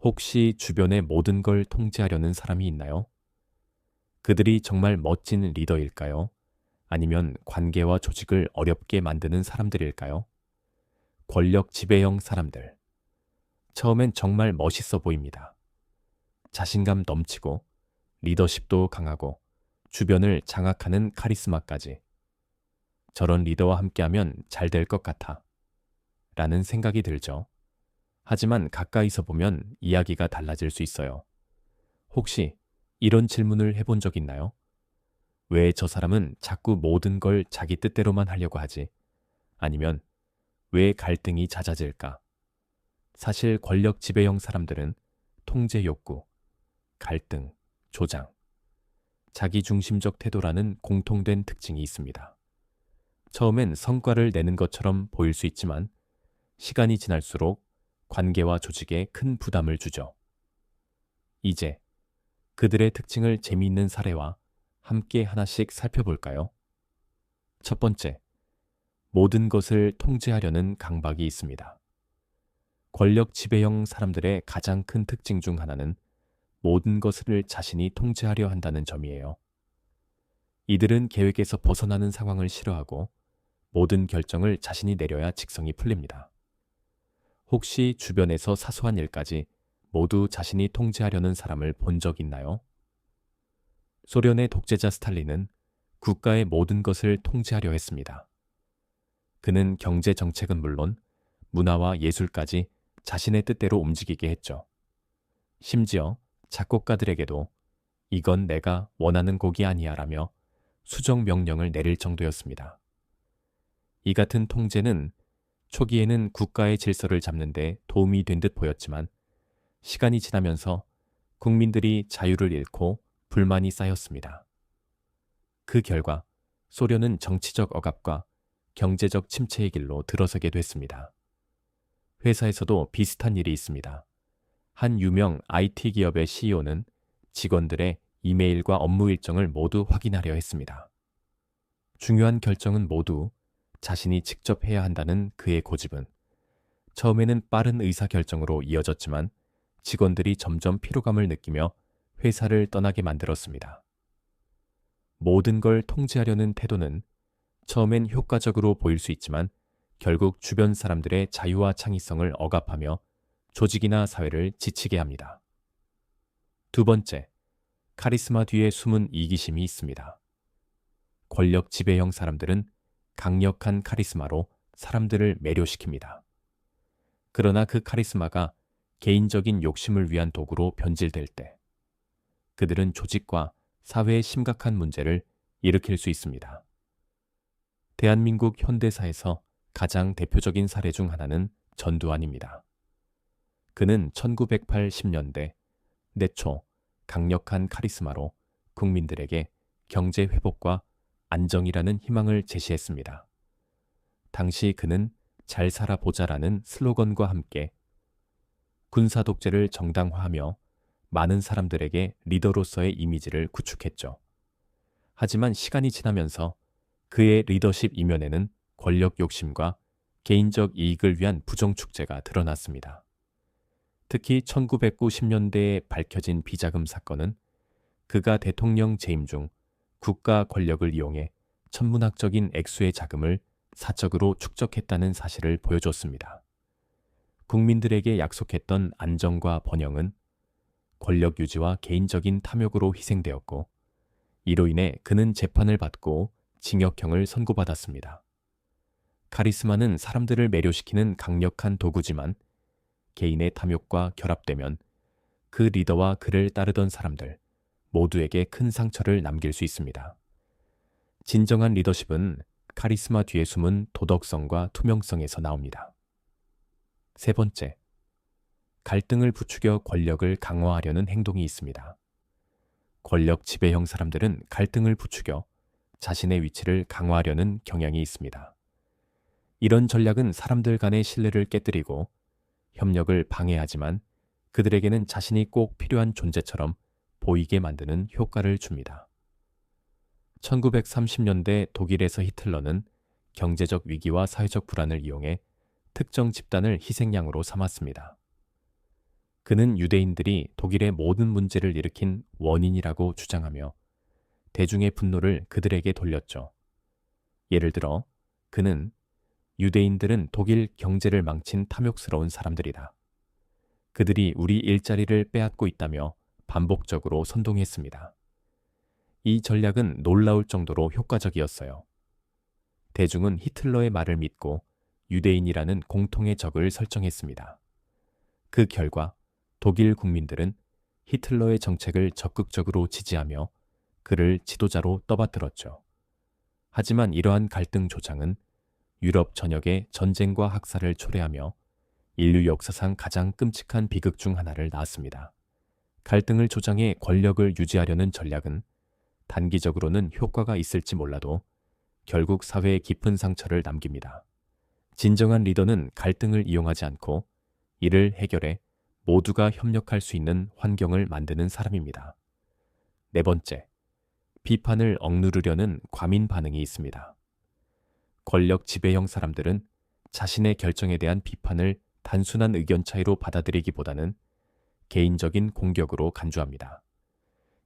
혹시 주변의 모든 걸 통제하려는 사람이 있나요? 그들이 정말 멋진 리더일까요? 아니면 관계와 조직을 어렵게 만드는 사람들일까요? 권력 지배형 사람들. 처음엔 정말 멋있어 보입니다. 자신감 넘치고 리더십도 강하고 주변을 장악하는 카리스마까지. 저런 리더와 함께하면 잘 될 것 같아. 라는 생각이 들죠. 하지만 가까이서 보면 이야기가 달라질 수 있어요. 혹시 이런 질문을 해본 적 있나요? 왜 저 사람은 자꾸 모든 걸 자기 뜻대로만 하려고 하지? 아니면 왜 갈등이 잦아질까? 사실 권력 지배형 사람들은 통제 욕구, 갈등, 조장, 자기중심적 태도라는 공통된 특징이 있습니다. 처음엔 성과를 내는 것처럼 보일 수 있지만 시간이 지날수록 관계와 조직에 큰 부담을 주죠. 이제 그들의 특징을 재미있는 사례와 함께 하나씩 살펴볼까요? 첫 번째, 모든 것을 통제하려는 강박이 있습니다. 권력 지배형 사람들의 가장 큰 특징 중 하나는 모든 것을 자신이 통제하려 한다는 점이에요. 이들은 계획에서 벗어나는 상황을 싫어하고 모든 결정을 자신이 내려야 직성이 풀립니다. 혹시 주변에서 사소한 일까지 모두 자신이 통제하려는 사람을 본 적 있나요? 소련의 독재자 스탈린은 국가의 모든 것을 통제하려 했습니다. 그는 경제 정책은 물론 문화와 예술까지 자신의 뜻대로 움직이게 했죠. 심지어 작곡가들에게도 이건 내가 원하는 곡이 아니야 라며 수정 명령을 내릴 정도였습니다. 이 같은 통제는 초기에는 국가의 질서를 잡는 데 도움이 된 듯 보였지만 시간이 지나면서 국민들이 자유를 잃고 불만이 쌓였습니다. 그 결과 소련은 정치적 억압과 경제적 침체의 길로 들어서게 됐습니다. 회사에서도 비슷한 일이 있습니다. 한 유명 IT 기업의 CEO는 직원들의 이메일과 업무 일정을 모두 확인하려 했습니다. 중요한 결정은 모두 자신이 직접 해야 한다는 그의 고집은 처음에는 빠른 의사결정으로 이어졌지만 직원들이 점점 피로감을 느끼며 회사를 떠나게 만들었습니다. 모든 걸 통제하려는 태도는 처음엔 효과적으로 보일 수 있지만 결국 주변 사람들의 자유와 창의성을 억압하며 조직이나 사회를 지치게 합니다. 두 번째, 카리스마 뒤에 숨은 이기심이 있습니다. 권력 지배형 사람들은 강력한 카리스마로 사람들을 매료시킵니다. 그러나 그 카리스마가 개인적인 욕심을 위한 도구로 변질될 때 그들은 조직과 사회의 심각한 문제를 일으킬 수 있습니다. 대한민국 현대사에서 가장 대표적인 사례 중 하나는 전두환입니다. 그는 1980년대 내초 강력한 카리스마로 국민들에게 경제 회복과 안정이라는 희망을 제시했습니다. 당시 그는 잘 살아보자라는 슬로건과 함께 군사 독재를 정당화하며 많은 사람들에게 리더로서의 이미지를 구축했죠. 하지만 시간이 지나면서 그의 리더십 이면에는 권력 욕심과 개인적 이익을 위한 부정축제가 드러났습니다. 특히 1990년대에 밝혀진 비자금 사건은 그가 대통령 재임 중 국가 권력을 이용해 천문학적인 액수의 자금을 사적으로 축적했다는 사실을 보여줬습니다. 국민들에게 약속했던 안정과 번영은 권력 유지와 개인적인 탐욕으로 희생되었고 이로 인해 그는 재판을 받고 징역형을 선고받았습니다. 카리스마는 사람들을 매료시키는 강력한 도구지만 개인의 탐욕과 결합되면 그 리더와 그를 따르던 사람들 모두에게 큰 상처를 남길 수 있습니다. 진정한 리더십은 카리스마 뒤에 숨은 도덕성과 투명성에서 나옵니다. 세 번째, 갈등을 부추겨 권력을 강화하려는 행동이 있습니다. 권력 지배형 사람들은 갈등을 부추겨 자신의 위치를 강화하려는 경향이 있습니다. 이런 전략은 사람들 간의 신뢰를 깨뜨리고 협력을 방해하지만 그들에게는 자신이 꼭 필요한 존재처럼 보이게 만드는 효과를 줍니다. 1930년대 독일에서 히틀러는 경제적 위기와 사회적 불안을 이용해 특정 집단을 희생양으로 삼았습니다. 그는 유대인들이 독일의 모든 문제를 일으킨 원인이라고 주장하며 대중의 분노를 그들에게 돌렸죠. 예를 들어 그는 유대인들은 독일 경제를 망친 탐욕스러운 사람들이다. 그들이 우리 일자리를 빼앗고 있다며 반복적으로 선동했습니다. 이 전략은 놀라울 정도로 효과적이었어요. 대중은 히틀러의 말을 믿고 유대인이라는 공통의 적을 설정했습니다. 그 결과 독일 국민들은 히틀러의 정책을 적극적으로 지지하며 그를 지도자로 떠받들었죠. 하지만 이러한 갈등 조장은 유럽 전역에 전쟁과 학살을 초래하며 인류 역사상 가장 끔찍한 비극 중 하나를 낳았습니다. 갈등을 조장해 권력을 유지하려는 전략은 단기적으로는 효과가 있을지 몰라도 결국 사회에 깊은 상처를 남깁니다. 진정한 리더는 갈등을 이용하지 않고 이를 해결해 모두가 협력할 수 있는 환경을 만드는 사람입니다. 네 번째, 비판을 억누르려는 과민 반응이 있습니다. 권력 지배형 사람들은 자신의 결정에 대한 비판을 단순한 의견 차이로 받아들이기보다는 개인적인 공격으로 간주합니다.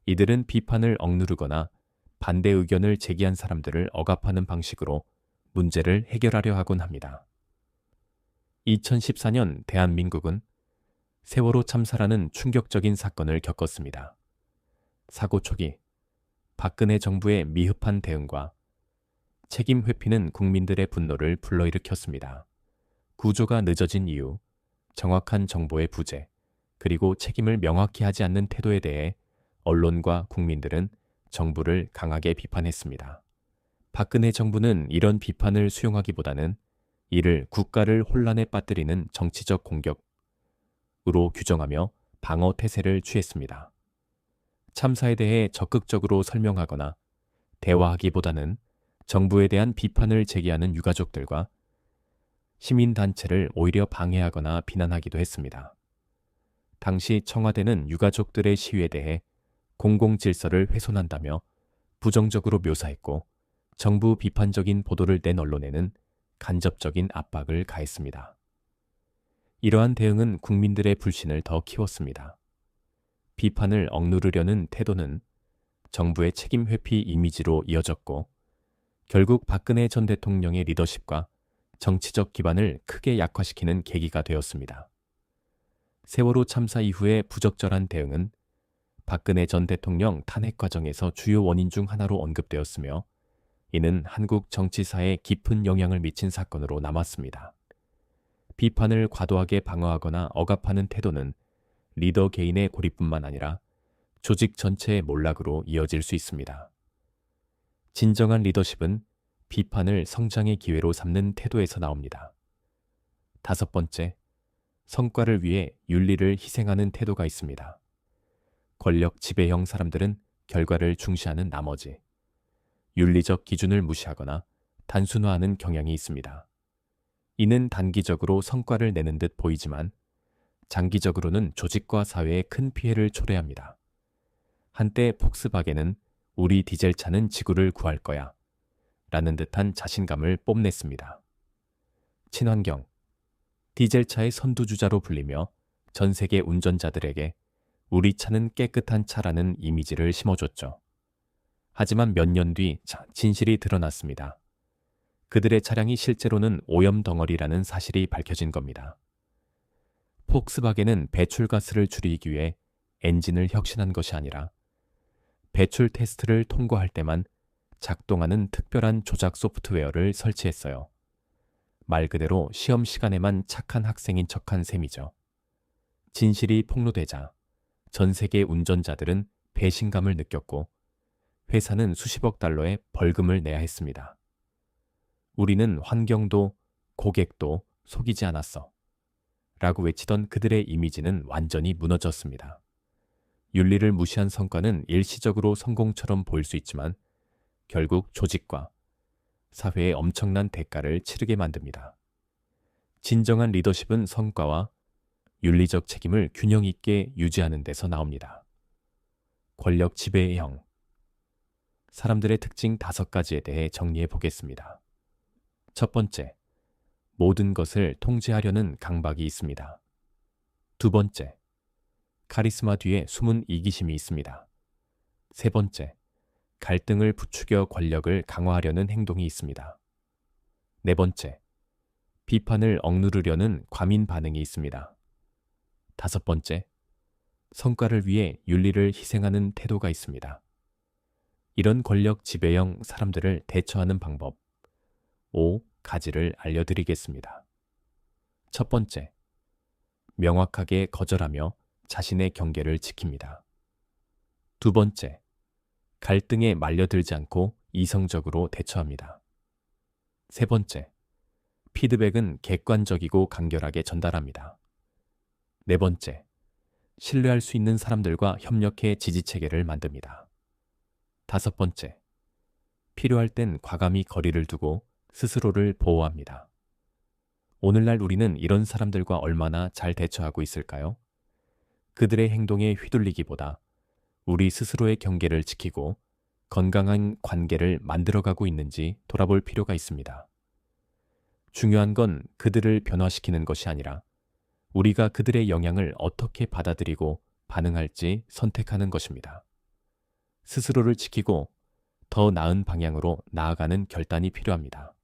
이들은 비판을 억누르거나 반대 의견을 제기한 사람들을 억압하는 방식으로 문제를 해결하려 하곤 합니다. 2014년 대한민국은 세월호 참사라는 충격적인 사건을 겪었습니다. 사고 초기 박근혜 정부의 미흡한 대응과 책임 회피는 국민들의 분노를 불러일으켰습니다. 구조가 늦어진 이유, 정확한 정보의 부재, 그리고 책임을 명확히 하지 않는 태도에 대해 언론과 국민들은 정부를 강하게 비판했습니다. 박근혜 정부는 이런 비판을 수용하기보다는 이를 국가를 혼란에 빠뜨리는 정치적 공격으로 규정하며 방어 태세를 취했습니다. 참사에 대해 적극적으로 설명하거나 대화하기보다는 정부에 대한 비판을 제기하는 유가족들과 시민단체를 오히려 방해하거나 비난하기도 했습니다. 당시 청와대는 유가족들의 시위에 대해 공공질서를 훼손한다며 부정적으로 묘사했고 정부 비판적인 보도를 낸 언론에는 간접적인 압박을 가했습니다. 이러한 대응은 국민들의 불신을 더 키웠습니다. 비판을 억누르려는 태도는 정부의 책임 회피 이미지로 이어졌고 결국 박근혜 전 대통령의 리더십과 정치적 기반을 크게 약화시키는 계기가 되었습니다. 세월호 참사 이후의 부적절한 대응은 박근혜 전 대통령 탄핵 과정에서 주요 원인 중 하나로 언급되었으며 이는 한국 정치사에 깊은 영향을 미친 사건으로 남았습니다. 비판을 과도하게 방어하거나 억압하는 태도는 리더 개인의 고립뿐만 아니라 조직 전체의 몰락으로 이어질 수 있습니다. 진정한 리더십은 비판을 성장의 기회로 삼는 태도에서 나옵니다. 다섯 번째, 성과를 위해 윤리를 희생하는 태도가 있습니다. 권력 지배형 사람들은 결과를 중시하는 나머지 윤리적 기준을 무시하거나 단순화하는 경향이 있습니다. 이는 단기적으로 성과를 내는 듯 보이지만 장기적으로는 조직과 사회에 큰 피해를 초래합니다. 한때 폭스바겐은 우리 디젤차는 지구를 구할 거야 라는 듯한 자신감을 뽐냈습니다. 친환경, 디젤차의 선두주자로 불리며 전 세계 운전자들에게 우리 차는 깨끗한 차라는 이미지를 심어줬죠. 하지만 몇 년 뒤 진실이 드러났습니다. 그들의 차량이 실제로는 오염 덩어리라는 사실이 밝혀진 겁니다. 폭스바겐은 배출가스를 줄이기 위해 엔진을 혁신한 것이 아니라 배출 테스트를 통과할 때만 작동하는 특별한 조작 소프트웨어를 설치했어요. 말 그대로 시험 시간에만 착한 학생인 척한 셈이죠. 진실이 폭로되자 전 세계 운전자들은 배신감을 느꼈고 회사는 수십억 달러의 벌금을 내야 했습니다. 우리는 환경도 고객도 속이지 않았어 라고 외치던 그들의 이미지는 완전히 무너졌습니다. 윤리를 무시한 성과는 일시적으로 성공처럼 보일 수 있지만 결국 조직과 사회에 엄청난 대가를 치르게 만듭니다. 진정한 리더십은 성과와 윤리적 책임을 균형 있게 유지하는 데서 나옵니다. 권력 지배의 형. 사람들의 특징 5가지에 대해 정리해 보겠습니다. 첫 번째, 모든 것을 통제하려는 강박이 있습니다. 두 번째, 카리스마 뒤에 숨은 이기심이 있습니다. 세 번째, 갈등을 부추겨 권력을 강화하려는 행동이 있습니다. 네 번째, 비판을 억누르려는 과민 반응이 있습니다. 다섯 번째, 성과를 위해 윤리를 희생하는 태도가 있습니다. 이런 권력 지배형 사람들을 대처하는 방법 5가지를 알려드리겠습니다. 첫 번째, 명확하게 거절하며 자신의 경계를 지킵니다. 두 번째, 갈등에 말려들지 않고 이성적으로 대처합니다. 세 번째, 피드백은 객관적이고 간결하게 전달합니다. 네 번째, 신뢰할 수 있는 사람들과 협력해 지지체계를 만듭니다. 다섯 번째, 필요할 땐 과감히 거리를 두고 스스로를 보호합니다. 오늘날 우리는 이런 사람들과 얼마나 잘 대처하고 있을까요? 그들의 행동에 휘둘리기보다 우리 스스로의 경계를 지키고 건강한 관계를 만들어가고 있는지 돌아볼 필요가 있습니다. 중요한 건 그들을 변화시키는 것이 아니라 우리가 그들의 영향을 어떻게 받아들이고 반응할지 선택하는 것입니다. 스스로를 지키고 더 나은 방향으로 나아가는 결단이 필요합니다.